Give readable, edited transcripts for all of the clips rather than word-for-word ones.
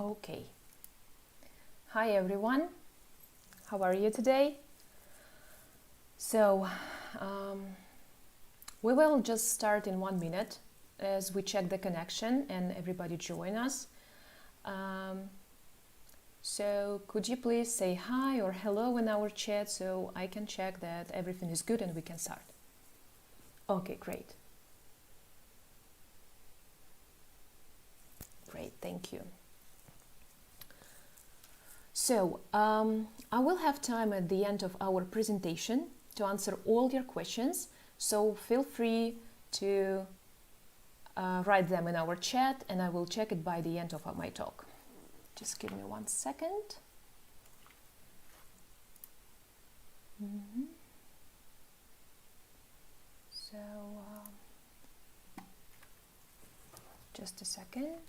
Okay. Hi everyone. How are you today? So, we will just start in 1 minute as we check the connection and everybody join us. So could you please say hi or hello in our chat so I can check that everything is good and we can start. Okay, great. Great, thank you. So, I will have time at the end of our presentation to answer all your questions, so feel free to write them in our chat and I will check it by the end of my talk. Just give me 1 second. So, just a second.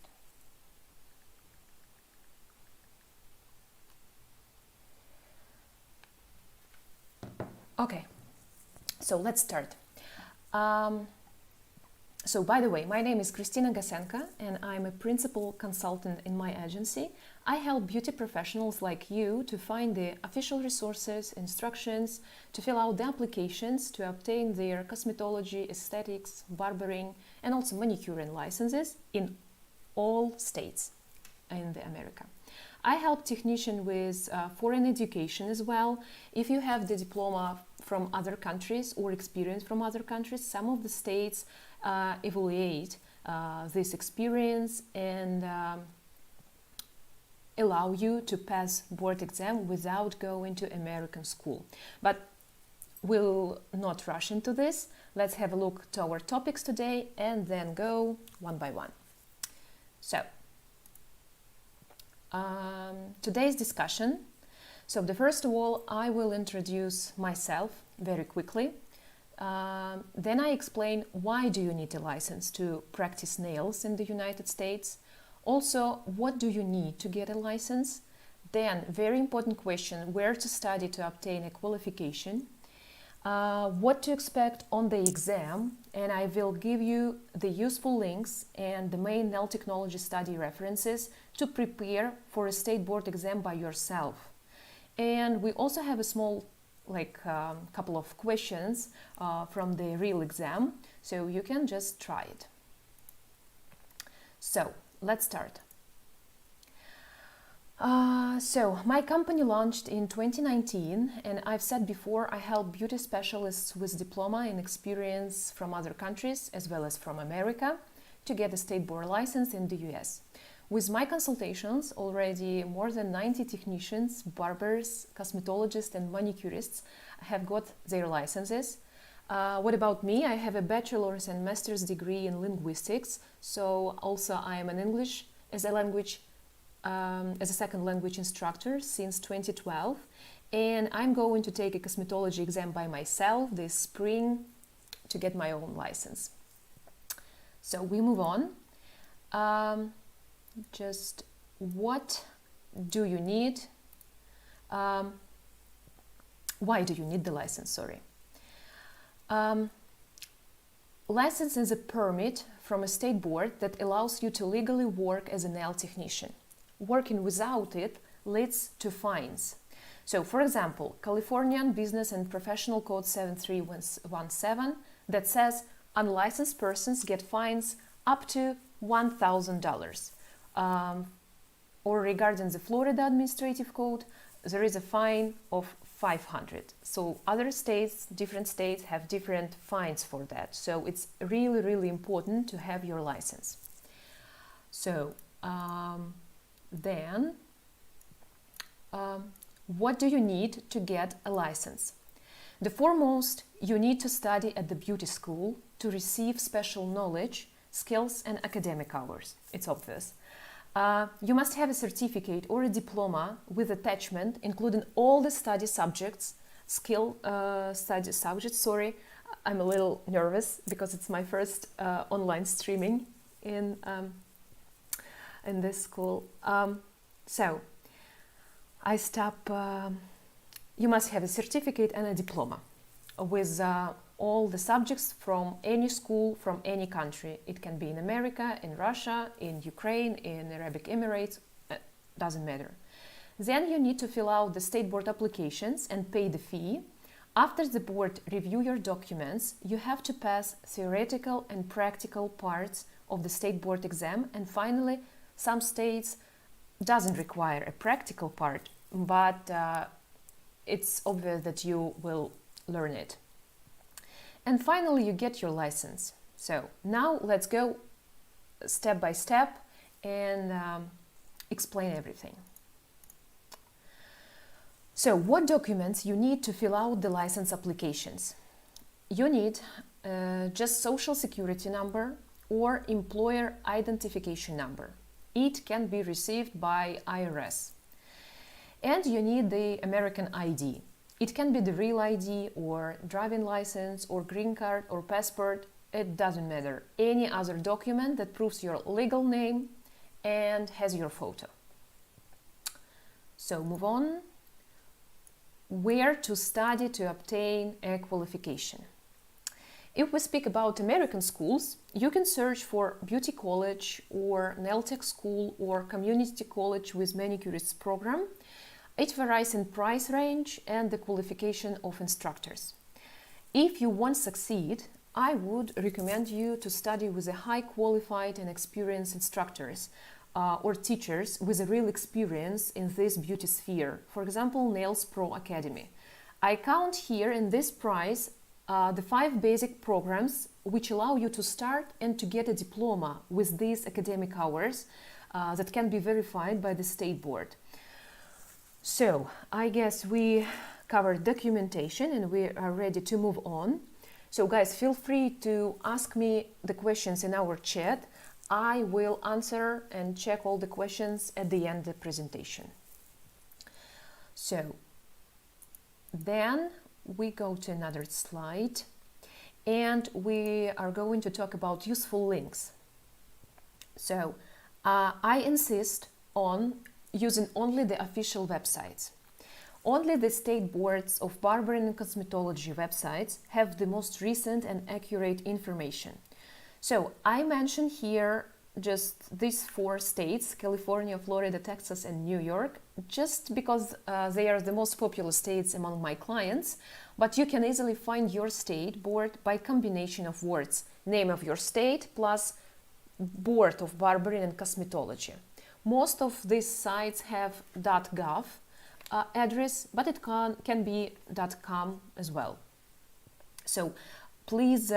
Okay, so let's start. So by the way, my name is Kristina Gasenka and I'm a principal consultant in my agency. I help beauty professionals like you to find the official resources, instructions, to fill out the applications to obtain their cosmetology, aesthetics, barbering, and also manicuring licenses in all states in America. I help technicians with foreign education as well. If you have the diploma from other countries or experience from other countries, some of the states evaluate this experience and allow you to pass board exam without going to American school. But we'll not rush into this. Let's have a look to our topics today and then go one by one. So, today's discussion. So first of all, I will introduce myself very quickly. Then I explain why do you need a license to practice nails in the United States. Also, what do you need to get a license? Then, very important question, where to study to obtain a qualification. What to expect on the exam, and I will give you the useful links and the main nail technology study references to prepare for a state board exam by yourself. And we also have a small couple of questions from the real exam, so you can just try it. So let's start. So my company launched in 2019 and I've said before I help beauty specialists with diploma and experience from other countries as well as from America to get a state board license in the US. With my consultations, already more than 90 technicians, barbers, cosmetologists and manicurists have got their licenses. What about me? I have a bachelor's and master's degree in linguistics, so also I am an English as a second language instructor since 2012, and I'm going to take a cosmetology exam by myself this spring to get my own license. So we move on. Just what do you need? Why do you need the license? Sorry. License is a permit from a state board that allows you to legally work as a nail technician. Working without it leads to fines. So, for example, Californian Business and Professional Code 7317 that says unlicensed persons get fines up to $1,000. Or regarding the Florida Administrative Code, there is a fine of $500. So other states, different states have different fines for that. So it's really, really important to have your license. So what do you need to get a license? The foremost, you need to study at the beauty school to receive special knowledge, skills and academic hours. It's obvious. You must have a certificate or a diploma with attachment, including all the study subjects, I'm a little nervous because it's my first online streaming in this school. So I stop. You must have a certificate and a diploma with all the subjects from any school, from any country. It can be in America, in Russia, in Ukraine, in Arabic Emirates, doesn't matter. Then you need to fill out the state board applications and pay the fee. After the board review your documents, you have to pass theoretical and practical parts of the state board exam, and finally, some states doesn't require a practical part, but it's obvious that you will learn it. And finally, you get your license. So now let's go step by step and explain everything. So what documents you need to fill out the license applications? You need just social security number or employer identification number. It can be received by IRS. And you need the American ID. It can be the real ID or driving license or green card or passport. It doesn't matter. Any other document that proves your legal name and has your photo. So move on. Where to study to obtain a qualification. If we speak about American schools, you can search for beauty college or nail tech school or community college with manicurist program. It varies in price range and the qualification of instructors. If you want to succeed, I would recommend you to study with a high qualified and experienced instructors or teachers with a real experience in this beauty sphere. For example, NailsProAcademy. I count here in this price the 5 basic programs which allow you to start and to get a diploma with these academic hours that can be verified by the state board. So I guess we covered documentation and we are ready to move on. So guys, feel free to ask me the questions in our chat. I will answer and check all the questions at the end of the presentation. So then we go to another slide and we are going to talk about useful links. So I insist on using only the official websites. Only the state boards of barbering and cosmetology websites have the most recent and accurate information. So I mention here just these 4 states, California, Florida, Texas, and New York, just because they are the most popular states among my clients, but you can easily find your state board by combination of words, name of your state plus Board of Barbering and Cosmetology. Most of these sites have .gov address, but it can be .com as well. So please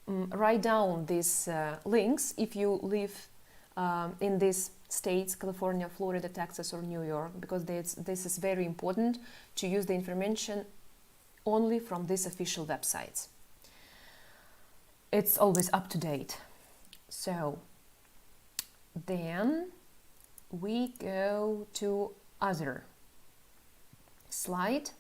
write down these links if you live in these states, California, Florida, Texas, or New York, because this is very important to use the information only from these official websites. It's always up to date. So then we go to other slide.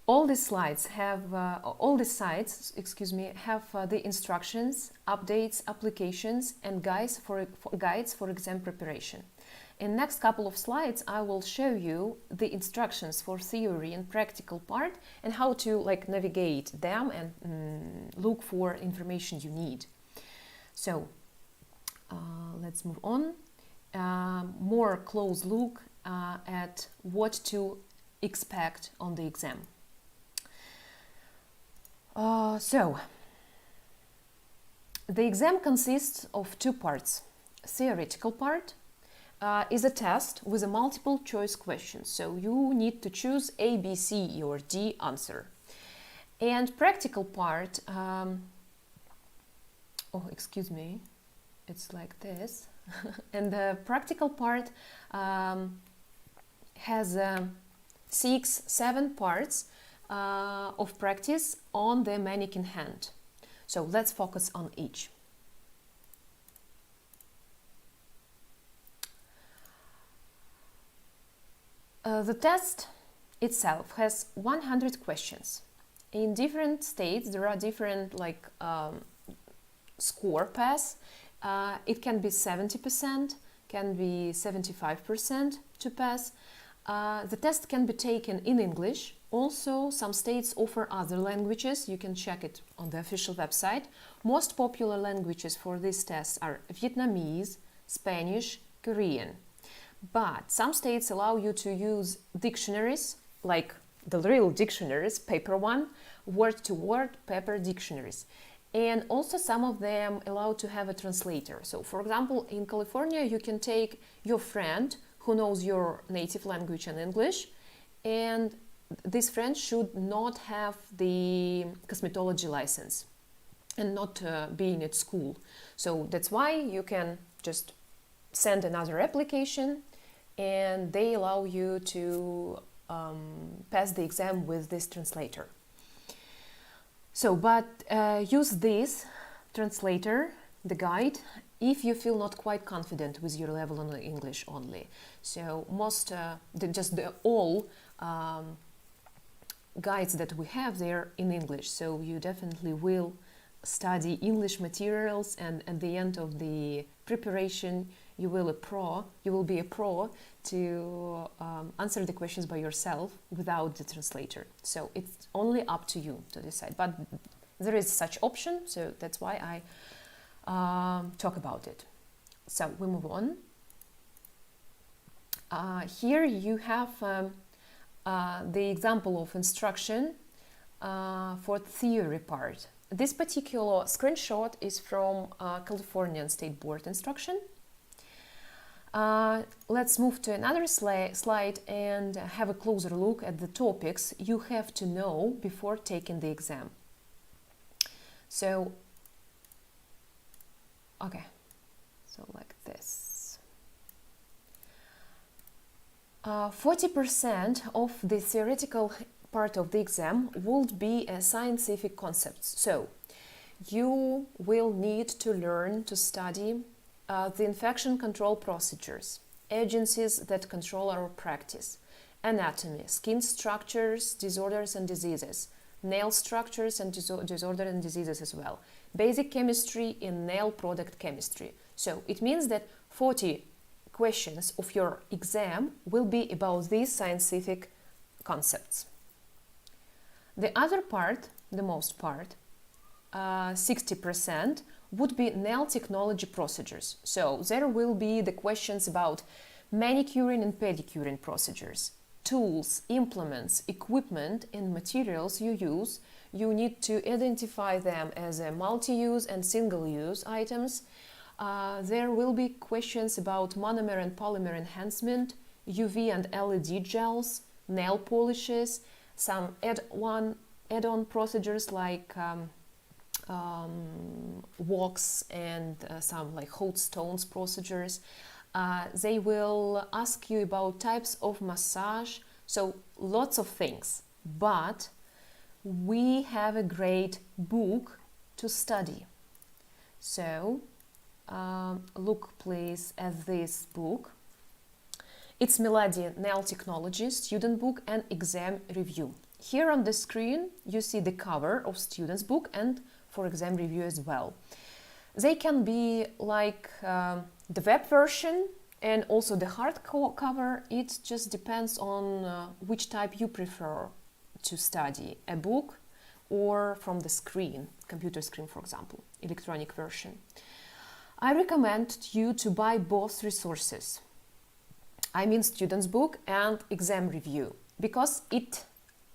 All these slides have, all these sites, have the instructions, updates, applications, and guides for exam preparation. In next couple of slides, I will show you the instructions for theory and practical part and how to navigate them and look for information you need. So let's move on. More close look at what to expect on the exam. So the exam consists of 2 parts. Theoretical part is a test with a multiple choice questions. So you need to choose A, B, C, or D answer. And practical part, it's like this. And the practical part has 6-7 parts of practice on the mannequin hand. So let's focus on each. The test itself has 100 questions. In different states there are different score pass. It can be 70%, can be 75% to pass. The test can be taken in English. Also, some states offer other languages. You can check it on the official website. Most popular languages for this test are Vietnamese, Spanish, Korean. But some states allow you to use dictionaries, like the real dictionaries, paper one, word-to-word paper dictionaries. And also some of them allow to have a translator. So, for example, in California, you can take your friend who knows your native language and English, and this friend should not have the cosmetology license and not being at school. So that's why you can just send another application and they allow you to pass the exam with this translator. So, but use this translator, the guide, if you feel not quite confident with your level on English only. So all guides that we have there in English. So you definitely will study English materials, and at the end of the preparation you will be a pro to answer the questions by yourself without the translator. So it's only up to you to decide, but there is such option, so that's why I talk about it. So we move on. Here you have the example of instruction for theory part. This particular screenshot is from Californian State Board instruction. Let's move to another slide and have a closer look at the topics you have to know before taking the exam. So, okay, so like this. 40% of the theoretical part of the exam would be scientific concepts. So you will need to learn to study the infection control procedures, agencies that control our practice, anatomy, skin structures, disorders and diseases, nail structures and disorder and diseases as well, basic chemistry in nail product chemistry. So it means that 40 questions of your exam will be about these scientific concepts. The other part, the most part, 60%, would be nail technology procedures. So there will be the questions about manicuring and pedicuring procedures, tools, implements, equipment and materials you use. You need to identify them as a multi-use and single-use items. There will be questions about monomer and polymer enhancement, UV and LED gels, nail polishes, some add-on procedures like wax and some like hot stones procedures. They will ask you about types of massage, so lots of things. But we have a great book to study. So look please at this book. It's Milady Nail Technology Student Book and Exam Review. Here on the screen you see the cover of student's book and for exam review as well. They can be like the web version and also the hardcover. It just depends on which type you prefer to study, a book or from the screen, computer screen for example, electronic version. I recommend you to buy both resources. I mean student's book and exam review, because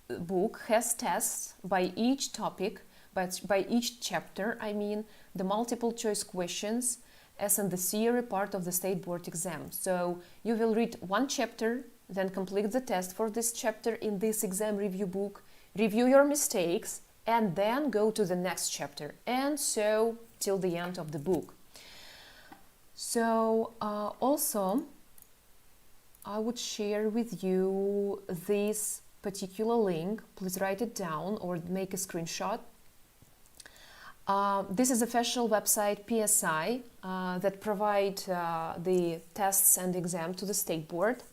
book has tests by each topic, but by each chapter, I mean the multiple choice questions as in the theory part of the state board exam. So you will read one chapter, then complete the test for this chapter in this exam review book, review your mistakes, and then go to the next chapter, and so till the end of the book. So also I would share with you this particular link. Please write it down or make a screenshot. This is official website PSI that provide the tests and exam to the state board.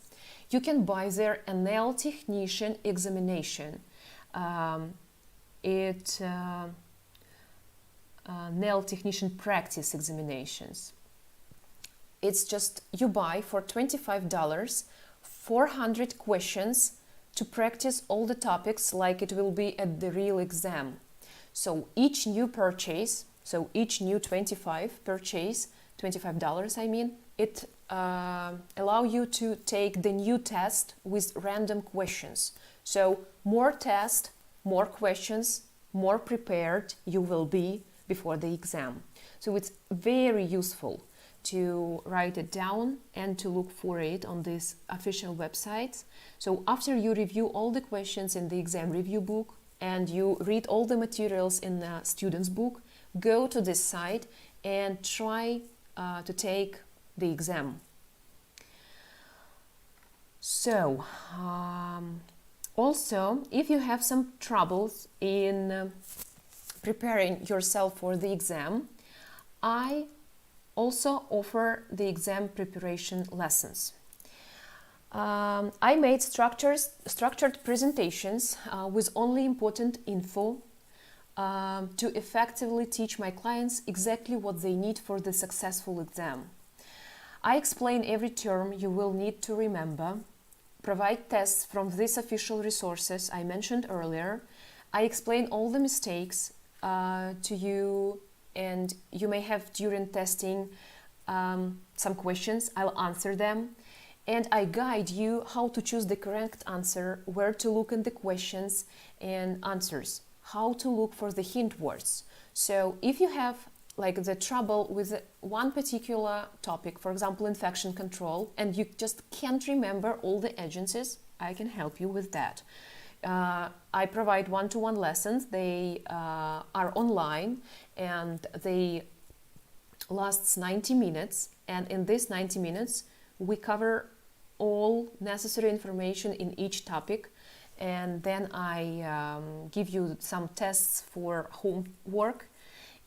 You can buy there a nail technician examination. Nail technician practice examinations. It's just you buy for $25 400 questions to practice all the topics like it will be at the real exam. So each new purchase, so each new $25 I mean, it allow you to take the new test with random questions. So more test, more questions, more prepared you will be before the exam. So it's very useful to write it down and to look for it on this official website. So after you review all the questions in the exam review book and you read all the materials in the student's book, go to this site and try to take the exam. So also, if you have some troubles in preparing yourself for the exam, I also offer the exam preparation lessons. I made structured presentations with only important info to effectively teach my clients exactly what they need for the successful exam. I explain every term you will need to remember, provide tests from these official resources I mentioned earlier. I explain all the mistakes to you, and you may have during testing some questions. I'll answer them, and I guide you how to choose the correct answer, where to look in the questions and answers, how to look for the hint words. So if you have like the trouble with one particular topic, for example, infection control, and you just can't remember all the agencies, I can help you with that. I provide one-to-one lessons. They are online and they last 90 minutes. And in these 90 minutes, we cover all necessary information in each topic. And then I give you some tests for homework.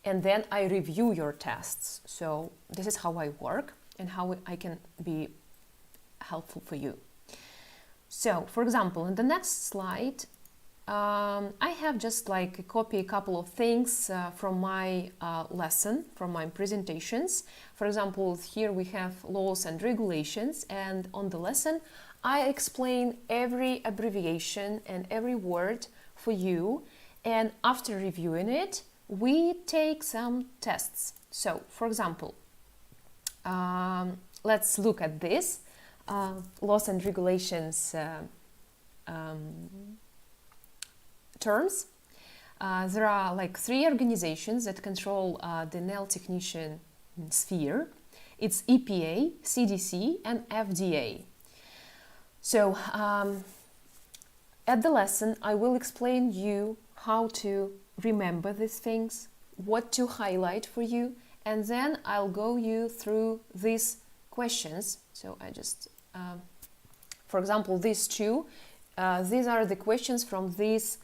And then I review your tests. So this is how I work and how I can be helpful for you. So, for example, in the next slide, I have just like copy a couple of things from my lesson, from my presentations. For example, here we have laws and regulations, and on the lesson, I explain every abbreviation and every word for you. And after reviewing it, we take some tests. So, for example, let's look at this. Laws and regulations terms. There are like 3 organizations that control the nail technician sphere. It's EPA, CDC, and FDA. So at the lesson, I will explain you how to remember these things, what to highlight for you, and then I'll go you through these questions. So I just, for example, these two, these are the questions from this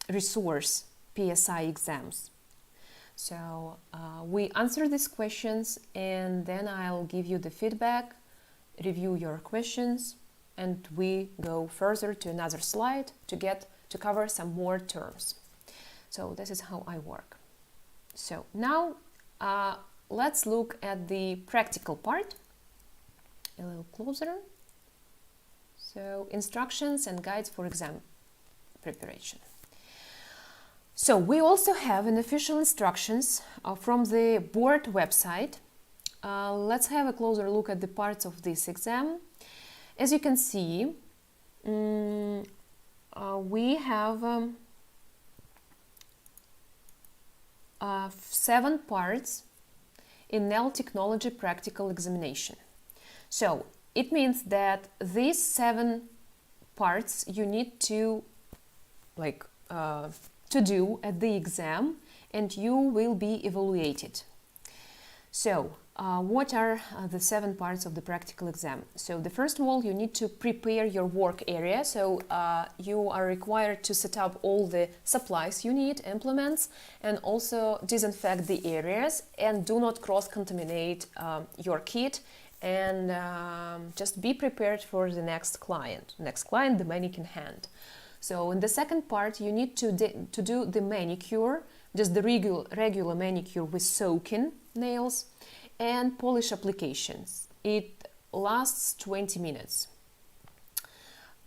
resource, PSI exams. So we answer these questions and then I'll give you the feedback, review your questions, and we go further to another slide to cover some more terms. So this is how I work. So now let's look at the practical part a little closer. So instructions and guides for exam preparation. So we also have an official instructions from the board website. Let's have a closer look at the parts of this exam. As you can see, we have 7 parts in nail technology practical examination. So it means that these 7 parts you need to to do at the exam, and you will be evaluated. So what are the 7 parts of the practical exam? So the first of all, you need to prepare your work area. So you are required to set up all the supplies you need, implements, and also disinfect the areas, and do not cross-contaminate your kit, and just be prepared for the next client, the mannequin hand. So in the second part, you need to do the manicure, just the regular manicure with soaking nails, and polish applications. It lasts 20 minutes.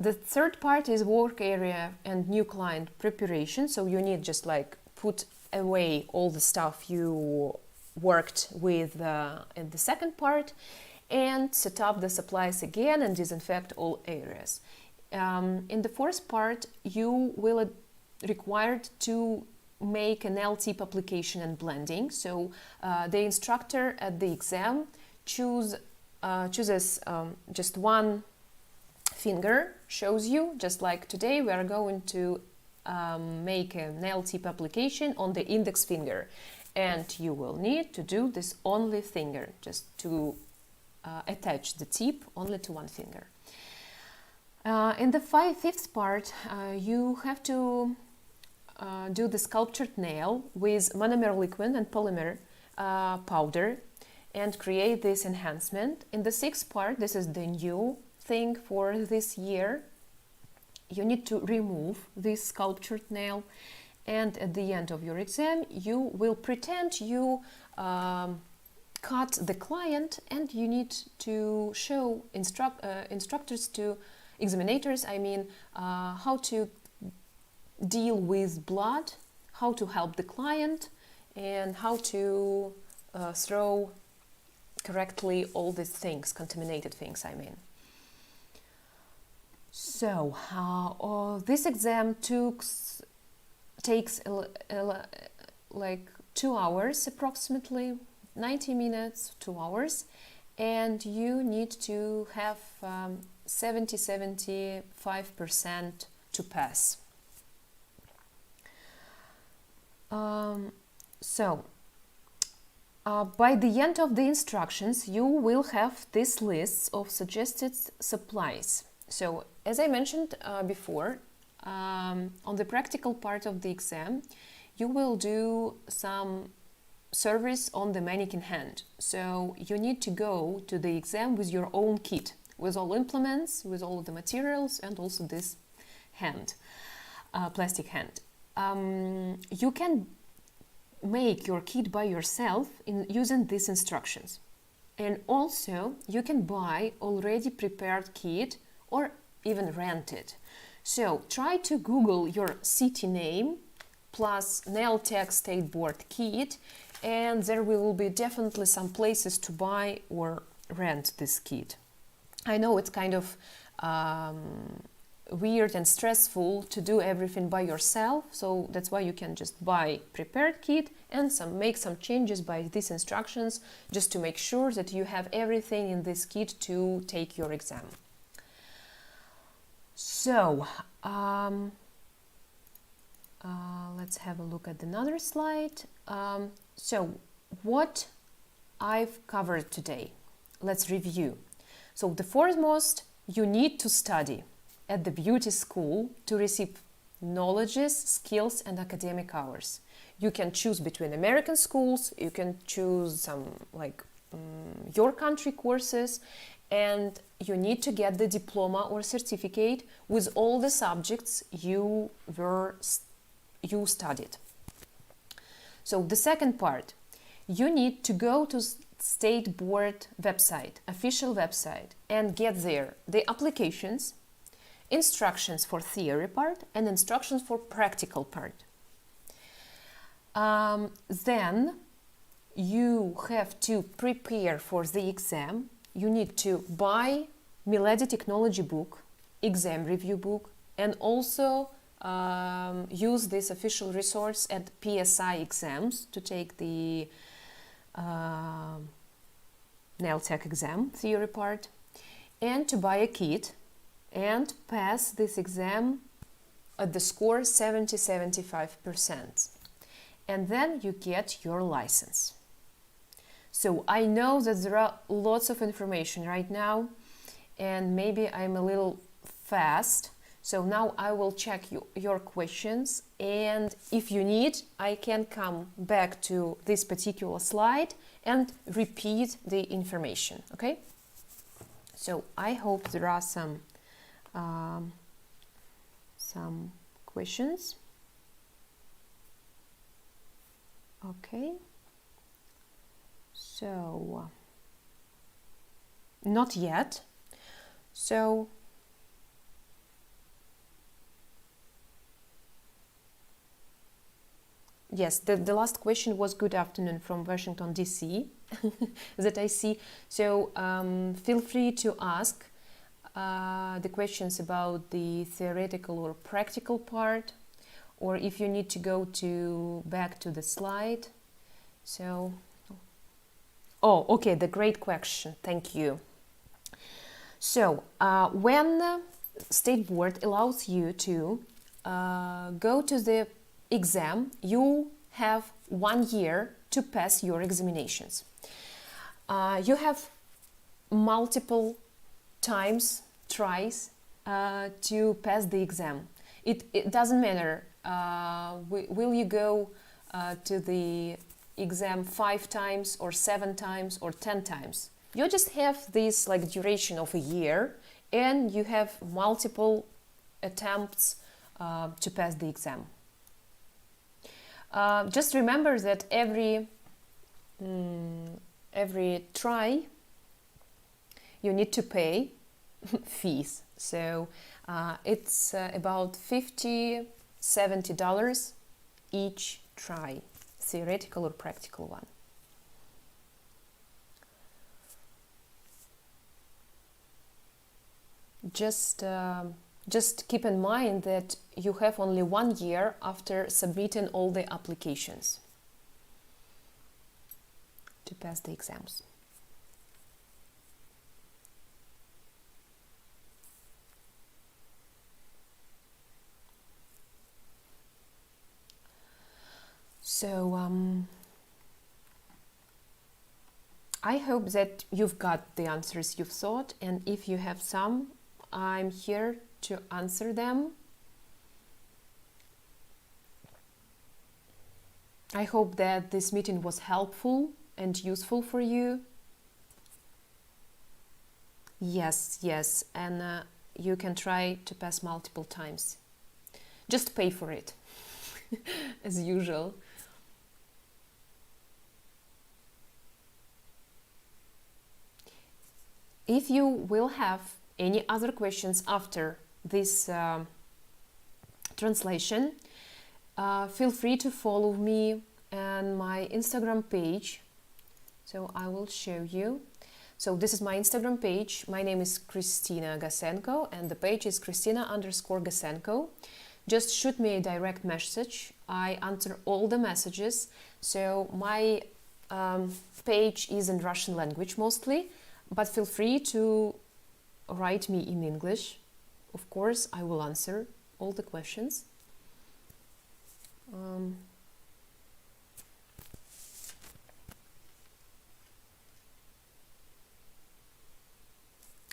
The third part is work area and new client preparation. So you need just like put away all the stuff you worked with in the second part and set up the supplies again and disinfect all areas. In the fourth part, you will required to make a nail tip application and blending. So the instructor at the exam chooses just one finger, shows you, just like today we are going to make a nail tip application on the index finger, and you will need to do this only finger, just to attach the tip only to one finger. In the fifth part, you have to do the sculptured nail with monomer liquid and polymer powder and create this enhancement. In the sixth part, this is the new thing for this year, you need to remove this sculptured nail, and at the end of your exam you will pretend you cut the client, and you need to show instructors to examinators, I mean, how to deal with blood, how to help the client, and how to throw correctly all these things, contaminated things, I mean. So this exam takes like 2 hours, approximately 90 minutes, 2 hours, and you need to have 75% to pass. By the end of the instructions, you will have this list of suggested supplies. So, as I mentioned before, on the practical part of the exam, you will do some service on the mannequin hand. So, you need to go to the exam with your own kit, with all implements, with all the materials, and also this hand, plastic hand. You can make your kit by yourself using these instructions. And also, you can buy already prepared kit or even rent it. So try to Google your city name plus Nail Tech State Board kit, and there will be definitely some places to buy or rent this kit. I know it's kind of weird and stressful to do everything by yourself, so that's why you can just buy prepared kit and make some changes by these instructions, just to make sure that you have everything in this kit to take your exam. So let's have a look at another slide. So what I've covered today, let's review. So the foremost, you need to study at the beauty school to receive knowledges, skills, and academic hours. You can choose between American schools, you can choose some like your country courses, and you need to get the diploma or certificate with all the subjects you studied. So the second part, you need to go to State Board website, official website, and get there the applications, instructions for theory part, and instructions for practical part. Then you have to prepare for the exam. You need to buy Milady Technology book, exam review book, and also use this official resource at PSI exams to take the nail tech exam theory part, and to buy a kit and pass this exam at the score 70-75%. And then you get your license. So I know that there are lots of information right now, and maybe I'm a little fast. So now I will check your questions, and if you need, I can come back to this particular slide and repeat the information, okay? So I hope there are some questions. Okay. So Not yet. So yes, the last question was good afternoon from Washington, D.C. that I see. So feel free to ask the questions about the theoretical or practical part, or if you need to go back to the slide. So, oh, okay, the great question. Thank you. So when State Board allows you to go to the exam, you have 1 year to pass your examinations. You have multiple tries to pass the exam. It doesn't matter, will you go to the exam 5 times or 7 times or 10 times. You just have this like duration of a year, and you have multiple attempts to pass the exam. Just remember that every try you need to pay fees. So it's about $50–70 each try, theoretical or practical one. Just keep in mind that you have only 1 year after submitting all the applications to pass the exams. So I hope that you've got the answers you've sought, and if you have some, I'm here to answer them. I hope that this meeting was helpful and useful for you. Yes, and you can try to pass multiple times. Just pay for it, as usual. If you will have any other questions after this translation, feel free to follow me and my Instagram page. So I will show you. So this is my Instagram page. My name is Kristina Gasenko, and the page is Kristina_Gasenko. Just shoot me a direct message. I answer all the messages. So my page is in Russian language mostly, but feel free to write me in English. Of course, I will answer all the questions.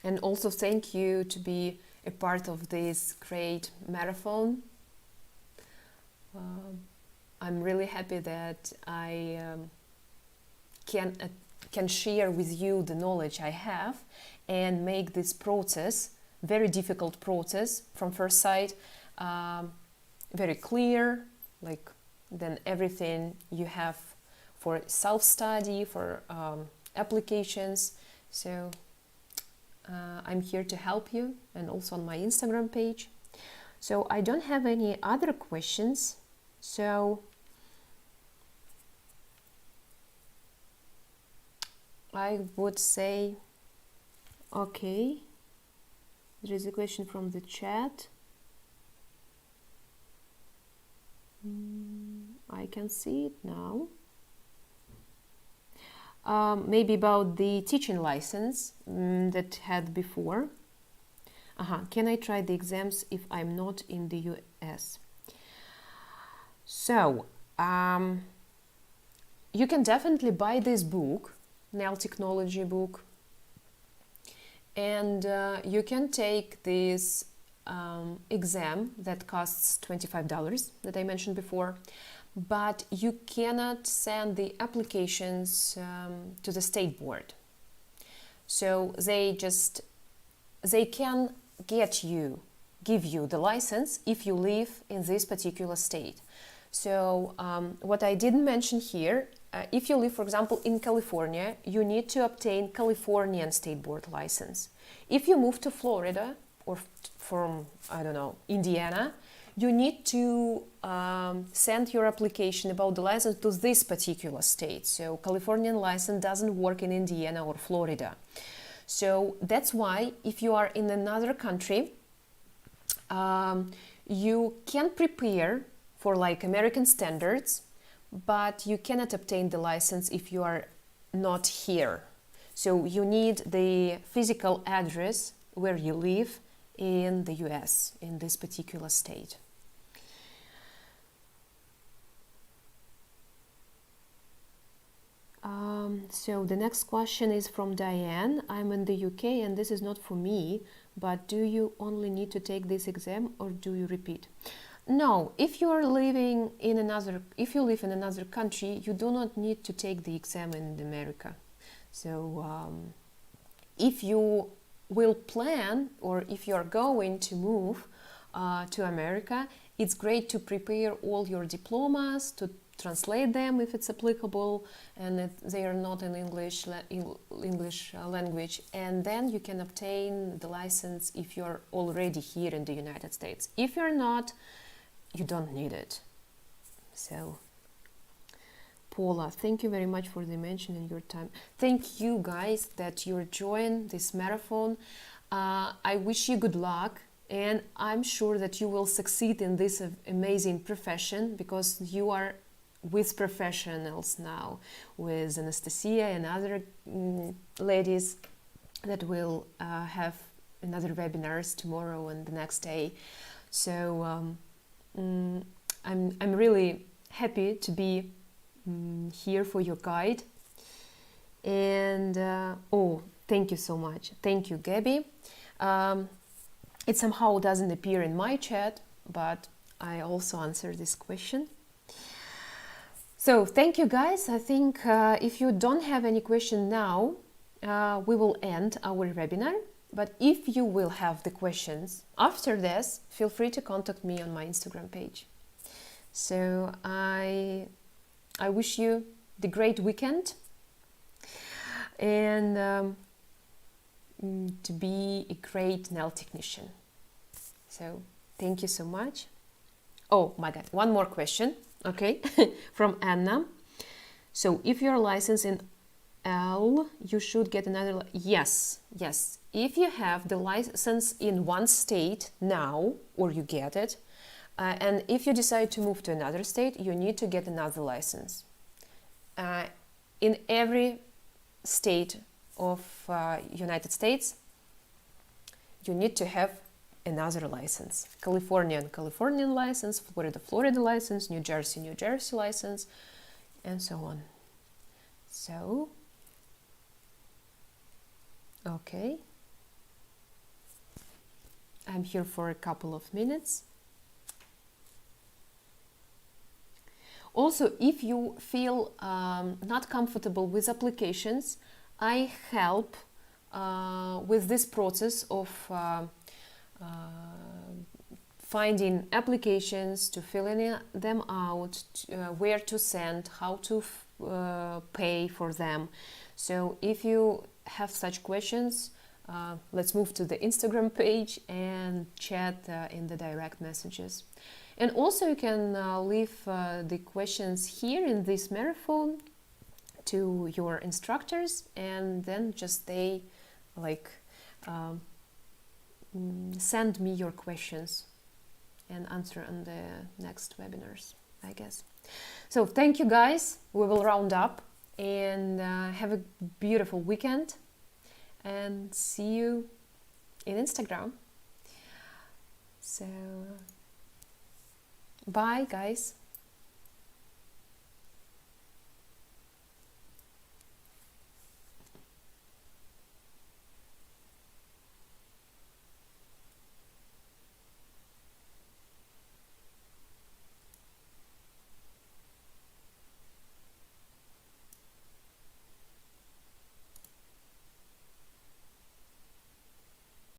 And also thank you to be a part of this great marathon. I'm really happy that I can share with you the knowledge I have and make this process, very difficult process from first sight, very clear, like then everything you have for self-study, for applications. So I'm here to help you, and also on my Instagram page. So I don't have any other questions. So I would say, okay, there is a question from the chat. I can see it now. Maybe about the teaching license that had before. Can I try the exams if I'm not in the US? So, you can definitely buy this book, Nail Technology book, and you can take this exam that costs $25 that I mentioned before, but you cannot send the applications to the State Board. So they can give you the license if you live in this particular state. So what I didn't mention here, if you live, for example, in California, you need to obtain Californian state board license. If you move to Florida or from, I don't know, Indiana, you need to send your application about the license to this particular state. So Californian license doesn't work in Indiana or Florida. So that's why if you are in another country, you can prepare for like American standards, but you cannot obtain the license if you are not here. So you need the physical address where you live in the US, in this particular state. So the next question is from Diane. I'm in the UK and this is not for me, but do you only need to take this exam or do you repeat? No, if you live in another country, you do not need to take the exam in America. So if you will plan, or if you are going to move to America, it's great to prepare all your diplomas, to translate them if it's applicable and they are not in English language, and then you can obtain the license if you're already here in the United States. If you're not, you don't need it. So Paula, thank you very much for the mention and your time. Thank you guys that you're joining this marathon. I wish you good luck, and I'm sure that you will succeed in this amazing profession, because you are with professionals now, with Anastasia and other ladies that will have another webinars tomorrow and the next day. So I'm really happy to be here for your guide. And oh, thank you so much. Thank you, Gabby. It somehow doesn't appear in my chat, but I also answered this question. So thank you guys. I think if you don't have any question now, we will end our webinar. But if you will have the questions after this, feel free to contact me on my Instagram page. So I wish you the great weekend, and to be a great nail technician. So thank you so much. Oh my God, one more question. Okay, from Anna. So if you're licensed in L, you should get another. Yes. If you have the license in one state now, or you get it, and if you decide to move to another state, you need to get another license. In every state of United States, you need to have another license. Californian license, Florida license, New Jersey license, and so on. So, okay. I'm here for a couple of minutes. Also, if you feel not comfortable with applications, I help with this process of finding applications, to filling them out, where to send, how to pay for them. So if you have such questions, let's move to the Instagram page and chat in the direct messages. And also you can leave the questions here in this marathon to your instructors, and then just they like send me your questions and answer on the next webinars, I guess. So thank you guys. We will round up, and have a beautiful weekend, and see you in Instagram. So bye guys.